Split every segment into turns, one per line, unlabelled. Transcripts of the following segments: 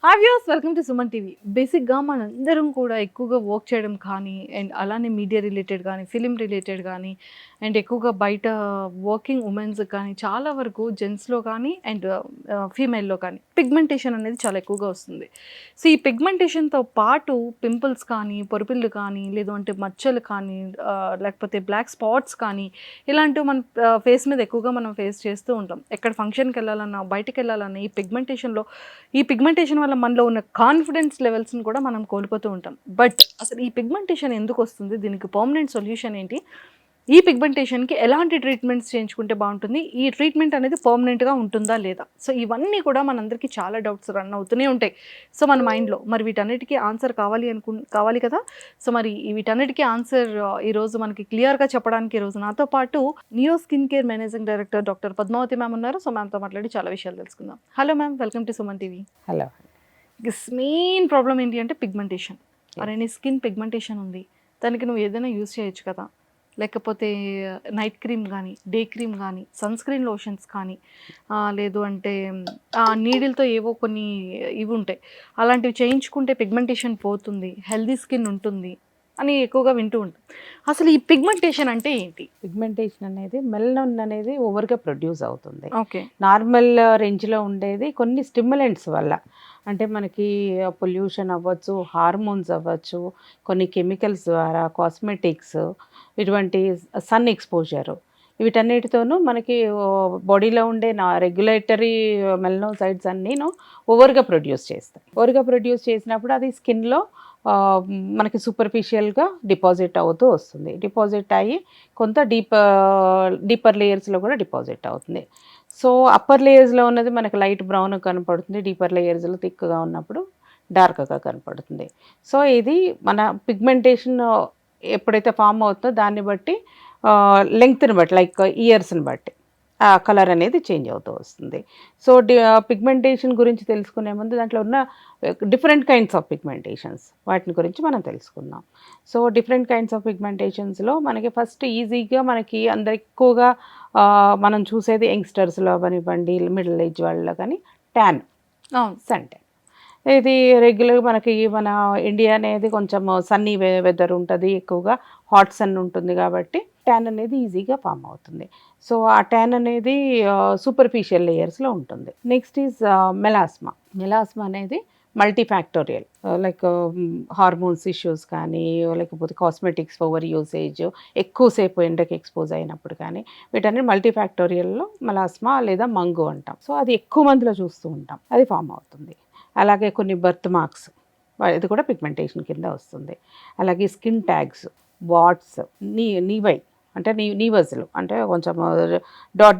Hi viewers, welcome to Suman TV. బేసిక్గా మనందరం కూడా ఎక్కువగా వర్క్ చేయడం కానీ అండ్ అలానే మీడియా రిలేటెడ్ కానీ ఫిలిం రిలేటెడ్ కానీ అండ్ ఎక్కువగా బయట వర్కింగ్ ఉమెన్స్ కానీ చాలా వరకు జెంట్స్లో కానీ అండ్ ఫీమేల్లో కానీ పిగ్మెంటేషన్ అనేది చాలా ఎక్కువగా వస్తుంది. సో ఈ పిగ్మెంటేషన్తో పాటు పింపుల్స్ కానీ పొరుపిళ్ళు కానీ లేదు అంటే మచ్చలు కానీ లేకపోతే బ్లాక్ స్పాట్స్ కానీ ఇలాంటివి మన ఫేస్ మీద ఎక్కువగా మనం ఫేస్ చేస్తూ ఉంటాం. ఎక్కడ ఫంక్షన్కి వెళ్ళాలన్నా బయటకు వెళ్ళాలన్నా ఈ పిగ్మెంటేషన్ వల్ల మనలో ఉన్న కాన్ఫిడెన్స్ లెవెల్స్ని కూడా మనం కోల్పోతూ ఉంటాం. బట్ అసలు ఈ పిగ్మెంటేషన్ ఎందుకు వస్తుంది, దీనికి పర్మనెంట్ సొల్యూషన్ ఏంటి, ఈ పిగ్మెంటేషన్కి ఎలాంటి ట్రీట్మెంట్స్ చేయించుకుంటే బాగుంటుంది, ఈ ట్రీట్మెంట్ అనేది పర్మనెంట్గా ఉంటుందా లేదా, సో ఇవన్నీ కూడా మనందరికీ చాలా డౌట్స్ రన్ అవుతూనే ఉంటాయి. సో మన మైండ్లో మరి వీటన్నిటికీ ఆన్సర్ కావాలి కదా. సో మరి వీటన్నిటికీ ఆన్సర్ ఈరోజు మనకి క్లియర్గా చెప్పడానికి ఈరోజు నాతో పాటు Neo skin care managing director doctor Padmavati ma'am ఉన్నారు. సో మ్యామ్తో మాట్లాడి చాలా విషయాలు తెలుసుకుందాం. Hello ma'am, welcome to Suman TV.
Hello.
Main problem ఏంటి అంటే పిగ్మెంటేషన్. అరే నీ స్కిన్ పిగ్మెంటేషన్ ఉంది, దానికి నువ్వు ఏదైనా యూస్ చేయొచ్చు కదా, లేకపోతే నైట్ క్రీమ్ కానీ డే క్రీమ్ కానీ సన్ స్క్రీన్ లోషన్స్ కానీ లేదు అంటే నీడిల్తో ఏవో కొన్ని ఇవి ఉంటాయి, అలాంటివి చేయించుకుంటే పిగ్మెంటేషన్ పోతుంది, హెల్దీ స్కిన్ ఉంటుంది అని ఎక్కువగా వింటూ ఉంటాం. అసలు ఈ పిగ్మెంటేషన్ అంటే ఏంటి?
పిగ్మెంటేషన్ అనేది మెలనిన్ అనేది ఓవర్గా ప్రొడ్యూస్ అవుతుంది.
ఓకే.
నార్మల్ రేంజ్లో ఉండేది కొన్ని స్టిమ్యులెంట్స్ వల్ల, అంటే మనకి పొల్యూషన్ అవ్వచ్చు, హార్మోన్స్ అవ్వచ్చు, కొన్ని కెమికల్స్ ద్వారా, కాస్మెటిక్స్, ఇటువంటి సన్ ఎక్స్పోజరు, వీటన్నిటితోనూ మనకి బాడీలో ఉండే రెగ్యులేటరీ మెలనోసైడ్స్ అన్నీను ఓవర్గా ప్రొడ్యూస్ చేస్తాయి. ఓవర్గా ప్రొడ్యూస్ చేసినప్పుడు అది స్కిన్లో మనకి సూపర్ఫిషియల్గా డిపాజిట్ అవుతూ వస్తుంది. డిపాజిట్ అయ్యి కొంత డీపర్ లేయర్స్లో కూడా డిపాజిట్ అవుతుంది. సో అప్పర్ లేయర్స్లో ఉన్నది మనకి లైట్ బ్రౌన్ కనపడుతుంది, డీపర్ లేయర్స్లో థిక్గా ఉన్నప్పుడు డార్క్గా కనపడుతుంది. సో ఇది మన పిగ్మెంటేషన్ ఎప్పుడైతే ఫామ్ అవుతుందో దాన్ని బట్టి, లెంగ్త్ని బట్టి, లైక్ ఇయర్స్ని బట్టి ఆ కలర్ అనేది చేంజ్ అవుతూ వస్తుంది. సో పిగ్మెంటేషన్ గురించి తెలుసుకునే ముందు దాంట్లో ఉన్న డిఫరెంట్ కైండ్స్ ఆఫ్ పిగ్మెంటేషన్స్, వాటిని గురించి మనం తెలుసుకుందాం. సో డిఫరెంట్ కైండ్స్ ఆఫ్ పిగ్మెంటేషన్స్లో మనకి ఫస్ట్ ఈజీగా మనకి అందరు ఎక్కువగా మనం చూసేది యంగ్స్టర్స్లో అవనివ్వండి, మిడిల్ ఏజ్ వాళ్ళలో కానీ ట్యాన్, సన్ ట్యాన్. ఇది రెగ్యులర్గా మనకి మన ఇండియా అనేది కొంచెం సన్నీ వెదర్ ఉంటుంది, ఎక్కువగా హాట్ సన్ ఉంటుంది కాబట్టి ట్యాన్ అనేది ఈజీగా ఫామ్ అవుతుంది. సో ఆ ట్యాన్ అనేది సూపర్ఫిషియల్ లేయర్స్లో ఉంటుంది. Next is melasma. మెలాస్మా అనేది మల్టీఫ్యాక్టోరియల్, లైక్ హార్మోన్స్ ఇష్యూస్ కానీ, లేకపోతే కాస్మెటిక్స్ ఓవర్ యూసేజ్, ఎక్కువసేపు ఎండకి ఎక్స్పోజ్ అయినప్పుడు కానీ, వీటన్ని మల్టీఫ్యాక్టోరియల్లో మెలాస్మా లేదా మంగు అంటాం. సో అది ఎక్కువ మందిలో చూస్తూ ఉంటాం, అది ఫామ్ అవుతుంది. అలాగే కొన్ని బర్త్ మార్క్స్, ఇది కూడా పిగ్మెంటేషన్ కింద వస్తుంది. అలాగే స్కిన్ ట్యాగ్స్, వాట్స్, నీవై అంటే నీవజ్లు అంటే కొంచెం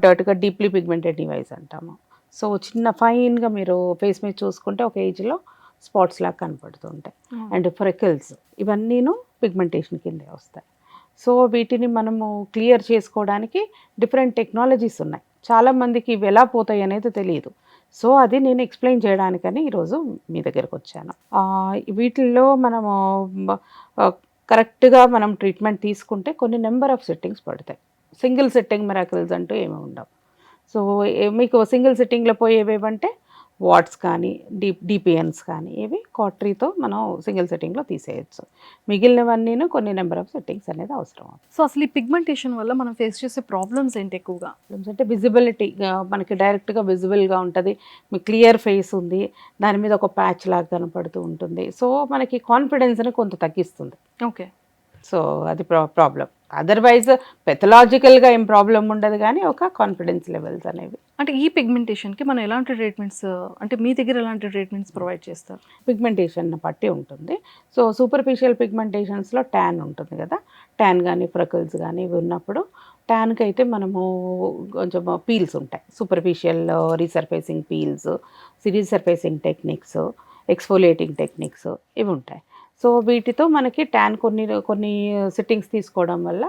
డాట్గా డీప్లీ పిగ్మెంటెడ్ నీవైస్ అంటాము. సో చిన్న ఫైన్గా మీరు ఫేస్ మీద చూసుకుంటే ఒక ఏజ్లో స్పాట్స్ లాగా కనపడుతుంటాయి. అండ్ ఫ్రెకిల్స్, ఇవన్నీను పిగ్మెంటేషన్ కిందే వస్తాయి. సో వీటిని మనము క్లియర్ చేసుకోవడానికి డిఫరెంట్ టెక్నాలజీస్ ఉన్నాయి. చాలామందికి ఇవి ఎలా పోతాయి అనేది తెలియదు. సో అది నేను ఎక్స్ప్లెయిన్ చేయడానికని ఈరోజు మీ దగ్గరకు వచ్చాను. వీటిల్లో మనము కరెక్ట్గా మనం ట్రీట్మెంట్ తీసుకుంటే కొన్ని నెంబర్ ఆఫ్ సెట్టింగ్స్ పడతాయి. సింగిల్ సెట్టింగ్ మిరాకిల్స్ అంటూ ఏమీ ఉండవు. సో మీకు సింగిల్ సెట్టింగ్లో పోయేవేవంటే వాట్స్ కానీ డిపిఎన్స్ కానీ, ఇవి కాటరీతో మనం సింగిల్ సెట్టింగ్లో తీసేయచ్చు. మిగిలినవన్నీను కొన్ని నెంబర్ ఆఫ్ సెట్టింగ్స్ అనేది అవసరం.
సో అసలు ఈ పిగ్మెంటేషన్ వల్ల మనం ఫేస్ చేసే ప్రాబ్లమ్స్ ఏంటి? ఎక్కువగా
ప్రాబ్లమ్స్ అంటే విజిబిలిటీ, మనకి డైరెక్ట్గా విజిబుల్గా ఉంటుంది, మీకు క్లియర్ ఫేస్ ఉంది, దాని మీద ఒక ప్యాచ్ లాగా కనపడుతూ ఉంటుంది. సో మనకి కాన్ఫిడెన్స్ని కొంత తగ్గిస్తుంది.
ఓకే.
సో అది ప్రాబ్లం. అదర్వైజ్ పెథలాజికల్గా ఏం ప్రాబ్లం ఉండదు, కానీ ఒక కాన్ఫిడెన్స్ లెవెల్స్ అనేవి.
అంటే ఈ పిగ్మెంటేషన్కి మనం ఎలాంటి ట్రీట్మెంట్స్, అంటే మీ దగ్గర ఎలాంటి ట్రీట్మెంట్స్ ప్రొవైడ్ చేస్తారు?
పిగ్మెంటేషన్ బట్టి ఉంటుంది. సో సూపర్ఫిషియల్ పిగ్మెంటేషన్స్లో ట్యాన్ ఉంటుంది కదా, ట్యాన్ కానీ ఫ్రెకిల్స్ కానీ ఇవి ఉన్నప్పుడు ట్యాన్కి అయితే మనము కొంచెం పీల్స్ ఉంటాయి, superficial resurfacing peels, resurfacing techniques, exfoliating techniques, ఇవి ఉంటాయి. సో వీటితో మనకి ట్యాన్ కొన్ని సెట్టింగ్స్ తీసుకోవడం వల్ల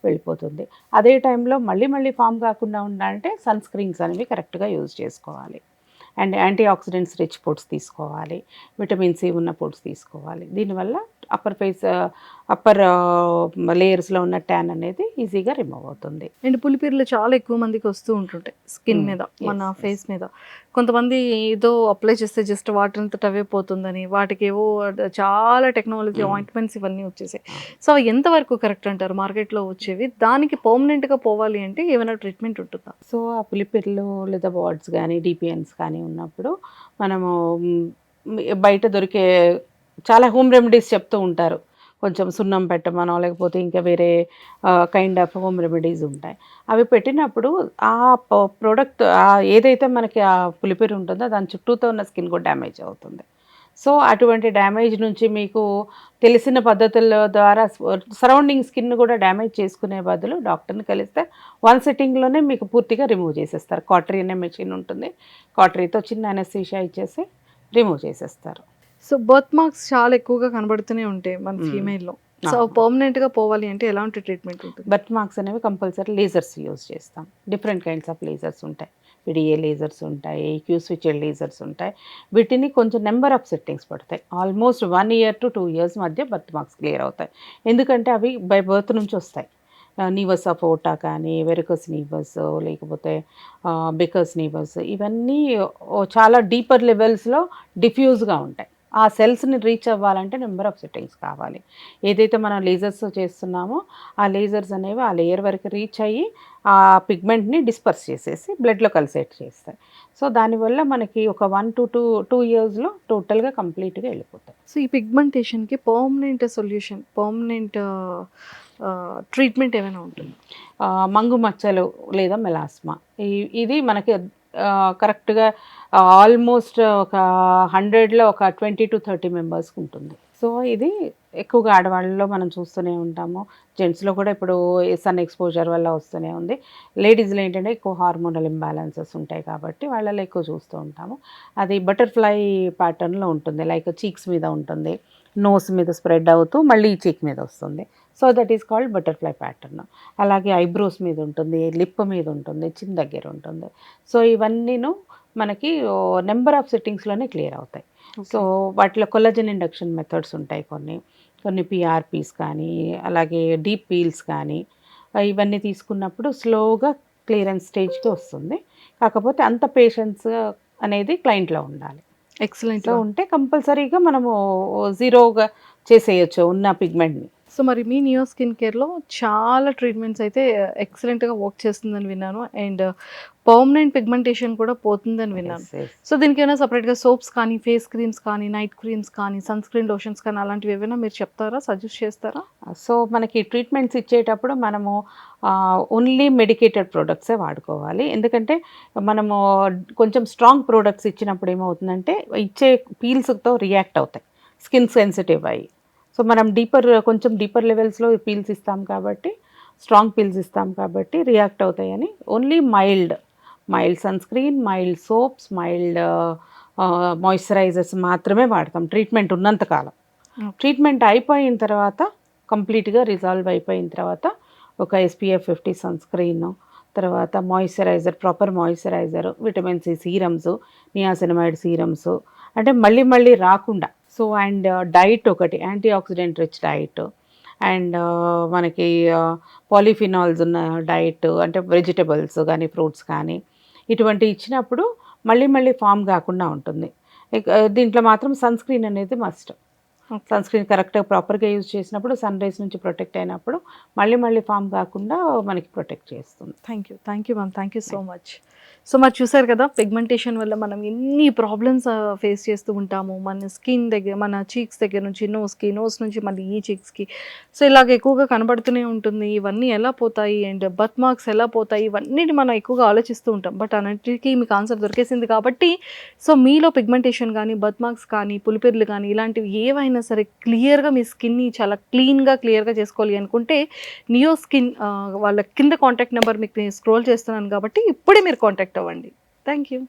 వెళ్ళిపోతుంది. అదే టైంలో మళ్ళీ ఫామ్ కాకుండా ఉండాలంటే సన్ స్క్రీన్స్ అనేవి కరెక్ట్గా యూజ్ చేసుకోవాలి. And antioxidants rich foods తీసుకోవాలి, విటమిన్ సి ఉన్న ఫుడ్స్ తీసుకోవాలి. దీనివల్ల అప్పర్ లేయర్స్లో ఉన్న ట్యాన్ అనేది ఈజీగా రిమూవ్ అవుతుంది.
అండ్ పులిపిర్లు చాలా ఎక్కువ మందికి వస్తూ ఉంటుంటాయి. స్కిన్ మీద, మన ఫేస్ మీద. కొంతమంది ఏదో అప్లై చేస్తే జస్ట్ వాటంతట అవే పోతుందని, వాటికి ఏవో చాలా టెక్నాలజీ ఆయింట్మెంట్స్ ఇవన్నీ వచ్చేసాయి. సో అవి ఎంతవరకు కరెక్ట్ అంటారు మార్కెట్లో వచ్చేవి? దానికి పర్మనెంట్గా పోవాలి అంటే ఏమైనా ట్రీట్మెంట్ ఉంటుందా?
సో ఆ పులిపిర్లు లేదా వార్డ్స్ కానీ డిపిఎన్స్ కానీ ఉన్నప్పుడు మనము బయట దొరికే చాలా హోమ్ రెమెడీస్ చెప్తూ ఉంటారు. కొంచెం సున్నం పెట్టమనో లేకపోతే ఇంకా వేరే కైండ్ ఆఫ్ హోమ్ రెమెడీస్ ఉంటాయి. అవి పెట్టినప్పుడు ఆ ప్రోడక్ట్ ఏదైతే మనకి ఆ పులిపిరి ఉంటుందో దాని చుట్టూతో ఉన్న స్కిన్ కూడా డ్యామేజ్ అవుతుంది. సో అటువంటి డ్యామేజ్ నుంచి మీకు తెలిసిన పద్ధతుల ద్వారా సరౌండింగ్ స్కిన్ కూడా డ్యామేజ్ చేసుకునే బదులు డాక్టర్ని కలిస్తే వన్ సిట్టింగ్లోనే మీకు పూర్తిగా రిమూవ్ చేసేస్తారు. కాటరీ అనే మెషిన్ ఉంటుంది. కాటరీతో చిన్న అనెస్థీషియా ఇచ్చేసి రిమూవ్ చేసేస్తారు.
సో బర్త్ మార్క్స్ చాలా ఎక్కువగా కనబడుతూనే ఉంటాయి మన ఫీమేల్లో. సో పర్మనెంట్గా పోవాలి అంటే ఎలాంటి ట్రీట్మెంట్ ఉంటుంది?
బర్త్ మార్క్స్ అనేవి కంపల్సరీ లేజర్స్ యూజ్ చేస్తాం. డిఫరెంట్ కైండ్స్ ఆఫ్ లేజర్స్ ఉంటాయి. పిడిఏ లేజర్స్ ఉంటాయి, క్యూ స్విచ్డ్ లేజర్స్ ఉంటాయి. వీటిని కొంచెం నెంబర్ ఆఫ్ సెట్టింగ్స్ పడతాయి. ఆల్మోస్ట్ 1 year to 2 years మధ్య బర్త్ మార్క్స్ క్లియర్ అవుతాయి. ఎందుకంటే అవి బై బర్త్ నుంచి వస్తాయి. నీవస్ ఆఫ్ ఓటా కానీ, వెరికోస్ నీవస్, లేకపోతే బికస్ నీవస్, ఇవన్నీ చాలా డీపర్ లెవెల్స్లో డిఫ్యూజ్గా ఉంటాయి. ఆ సెల్స్ని రీచ్ అవ్వాలంటే నెంబర్ ఆఫ్ సెట్టింగ్స్ కావాలి. ఏదైతే మనం లేజర్స్ చేస్తున్నామో ఆ లేజర్స్ అనేవి ఆ లేయర్ వరకు రీచ్ అయ్యి ఆ పిగ్మెంట్ని డిస్పర్స్ చేసేసి బ్లడ్లో కలిసేట్ చేస్తాయి. సో దానివల్ల మనకి ఒక 1 to 2 yearsలో టోటల్గా కంప్లీట్గా వెళ్ళిపోతాయి.
సో ఈ పిగ్మెంటేషన్కి పర్మనెంట్ సొల్యూషన్, పర్మనెంట్ ట్రీట్మెంట్ ఏమైనా ఉంటుంది?
మంగు మచ్చలు లేదా మెలాస్మా, ఇది మనకి కరెక్ట్గా ఆల్మోస్ట్ ఒక 100లో ఒక 20 to 30 మెంబర్స్కి ఉంటుంది. సో ఇది ఎక్కువగా ఆడవాళ్ళలో మనం చూస్తూనే ఉంటాము. జెంట్స్లో కూడా ఇప్పుడు సన్ ఎక్స్పోజర్ వల్ల వస్తూనే ఉంది. లేడీస్లో ఏంటంటే ఎక్కువ హార్మోనల్ ఇంబ్యాలెన్సెస్ ఉంటాయి కాబట్టి వాళ్ళలో ఎక్కువ చూస్తూ ఉంటాము. అది బటర్ఫ్లై ప్యాటర్న్లో ఉంటుంది. లైక్ చీక్స్ మీద ఉంటుంది, నోస్ మీద స్ప్రెడ్ అవుతూ మళ్ళీ చీక్ మీద వస్తుంది. So that is called butterfly pattern. అలాగే ఐబ్రోస్ మీద ఉంటుంది, లిప్ మీద ఉంటుంది, చిన్ దగ్గర ఉంటుంది. సో ఇవన్నీను మనకి నెంబర్ ఆఫ్ సెట్టింగ్స్లోనే క్లియర్ అవుతాయి. సో వాటిలో కొల్లజన్ ఇండక్షన్ మెథడ్స్ ఉంటాయి. కొన్ని పిఆర్పీస్ కానీ, అలాగే డీప్ పీల్స్ కానీ, ఇవన్నీ తీసుకున్నప్పుడు స్లోగా క్లియరెన్స్ స్టేజ్కి వస్తుంది. కాకపోతే అంత పేషెన్స్ అనేది క్లయింట్లో ఉండాలి.
ఎక్సలెంట్గా
ఉంటే కంపల్సరీగా మనము జీరోగా చేసేయచ్చు ఉన్న పిగ్మెంట్ని.
సో మరి మీ నియో స్కిన్ కేర్లో చాలా ట్రీట్మెంట్స్ అయితే ఎక్సలెంట్గా వర్క్ చేస్తుందని విన్నాను. అండ్ పర్మనెంట్ పిగ్మెంటేషన్ కూడా పోతుందని విన్నాను. సో దీనికి ఏమైనా సపరేట్గా సోప్స్ కానీ, ఫేస్ క్రీమ్స్ కానీ, నైట్ క్రీమ్స్ కానీ, సన్ స్క్రీన్ లోషన్స్ కానీ అలాంటివి ఏమైనా మీరు చెప్తారా, సజెస్ట్ చేస్తారా?
సో మనకి ట్రీట్మెంట్స్ ఇచ్చేటప్పుడు మనము ఓన్లీ మెడికేటెడ్ ప్రోడక్ట్సే వాడుకోవాలి. ఎందుకంటే మనము కొంచెం స్ట్రాంగ్ ప్రోడక్ట్స్ ఇచ్చినప్పుడు ఏమవుతుందంటే ఇచ్చే పీల్స్తో రియాక్ట్ అవుతాయి, స్కిన్ సెన్సిటివ్ అయ్యి. సో మనం కొంచెం డీపర్ లెవెల్స్లో పీల్స్ ఇస్తాం కాబట్టి, స్ట్రాంగ్ పీల్స్ ఇస్తాం కాబట్టి రియాక్ట్ అవుతాయని only mild sunscreen, mild soaps, mild moisturisers మాత్రమే వాడతాం ట్రీట్మెంట్ ఉన్నంతకాలం. ట్రీట్మెంట్ అయిపోయిన తర్వాత కంప్లీట్గా రిజాల్వ్ అయిపోయిన తర్వాత ఒక SPF 50 సన్ స్క్రీన్, తర్వాత moisturiser, proper moisturiser, vitamin C serums, niacinamide serums, అంటే మళ్ళీ రాకుండా. సో అండ్ డైట్ ఒకటి, anti oxidant rich diet, and మనకి పాలిఫినాల్స్ ఉన్న డైట్, అంటే వెజిటబుల్స్ కానీ, ఫ్రూట్స్ కానీ, ఇటువంటి ఇచ్చినప్పుడు మళ్ళీ ఫామ్ కాకుండా ఉంటుంది. దీంట్లో మాత్రం సన్ స్క్రీన్ అనేది మస్ట్. సన్ స్క్రీన్ కరెక్ట్గా ప్రాపర్గా యూజ్ చేసినప్పుడు, సన్ రైజ్ నుంచి ప్రొటెక్ట్ అయినప్పుడు మళ్ళీ ఫామ్ కాకుండా మనకి ప్రొటెక్ట్ చేస్తుంది.
Thank you ma'am, thank you so much. So మరి చూసారు కదా, పిగ్మెంటేషన్ వల్ల మనం ఎన్ని ప్రాబ్లమ్స్ ఫేస్ చేస్తూ ఉంటాము. మన స్కిన్ దగ్గర, మన చీక్స్ దగ్గర నుంచి నోస్ నుంచి మళ్ళీ ఈ చీక్స్కి. సో ఇలాగ ఎక్కువగా కనబడుతూనే ఉంటుంది. ఇవన్నీ ఎలా పోతాయి అండ్ బర్త్ మార్క్స్ ఎలా పోతాయి, ఇవన్నీ మనం ఎక్కువగా ఆలోచిస్తూ ఉంటాం. బట్ అన్నిటికీ మీకు ఆన్సర్ దొరికేసింది కాబట్టి, సో మీలో పిగ్మెంటేషన్ కానీ, బర్త్ మార్క్స్ కానీ, పులిపిర్లు కానీ, ఇలాంటివి ఏవైనా సరే క్లియర్గా మీ స్కిన్ని చాలా క్లియర్గా చేసుకోవాలి అనుకుంటే నియో స్కిన్ వాళ్ళ కింద కాంటాక్ట్ నెంబర్ మీకు నేను స్క్రోల్ చేస్తున్నాను కాబట్టి ఇప్పుడే మీరు కాంటాక్ట్ అవ్వండి. Thank you.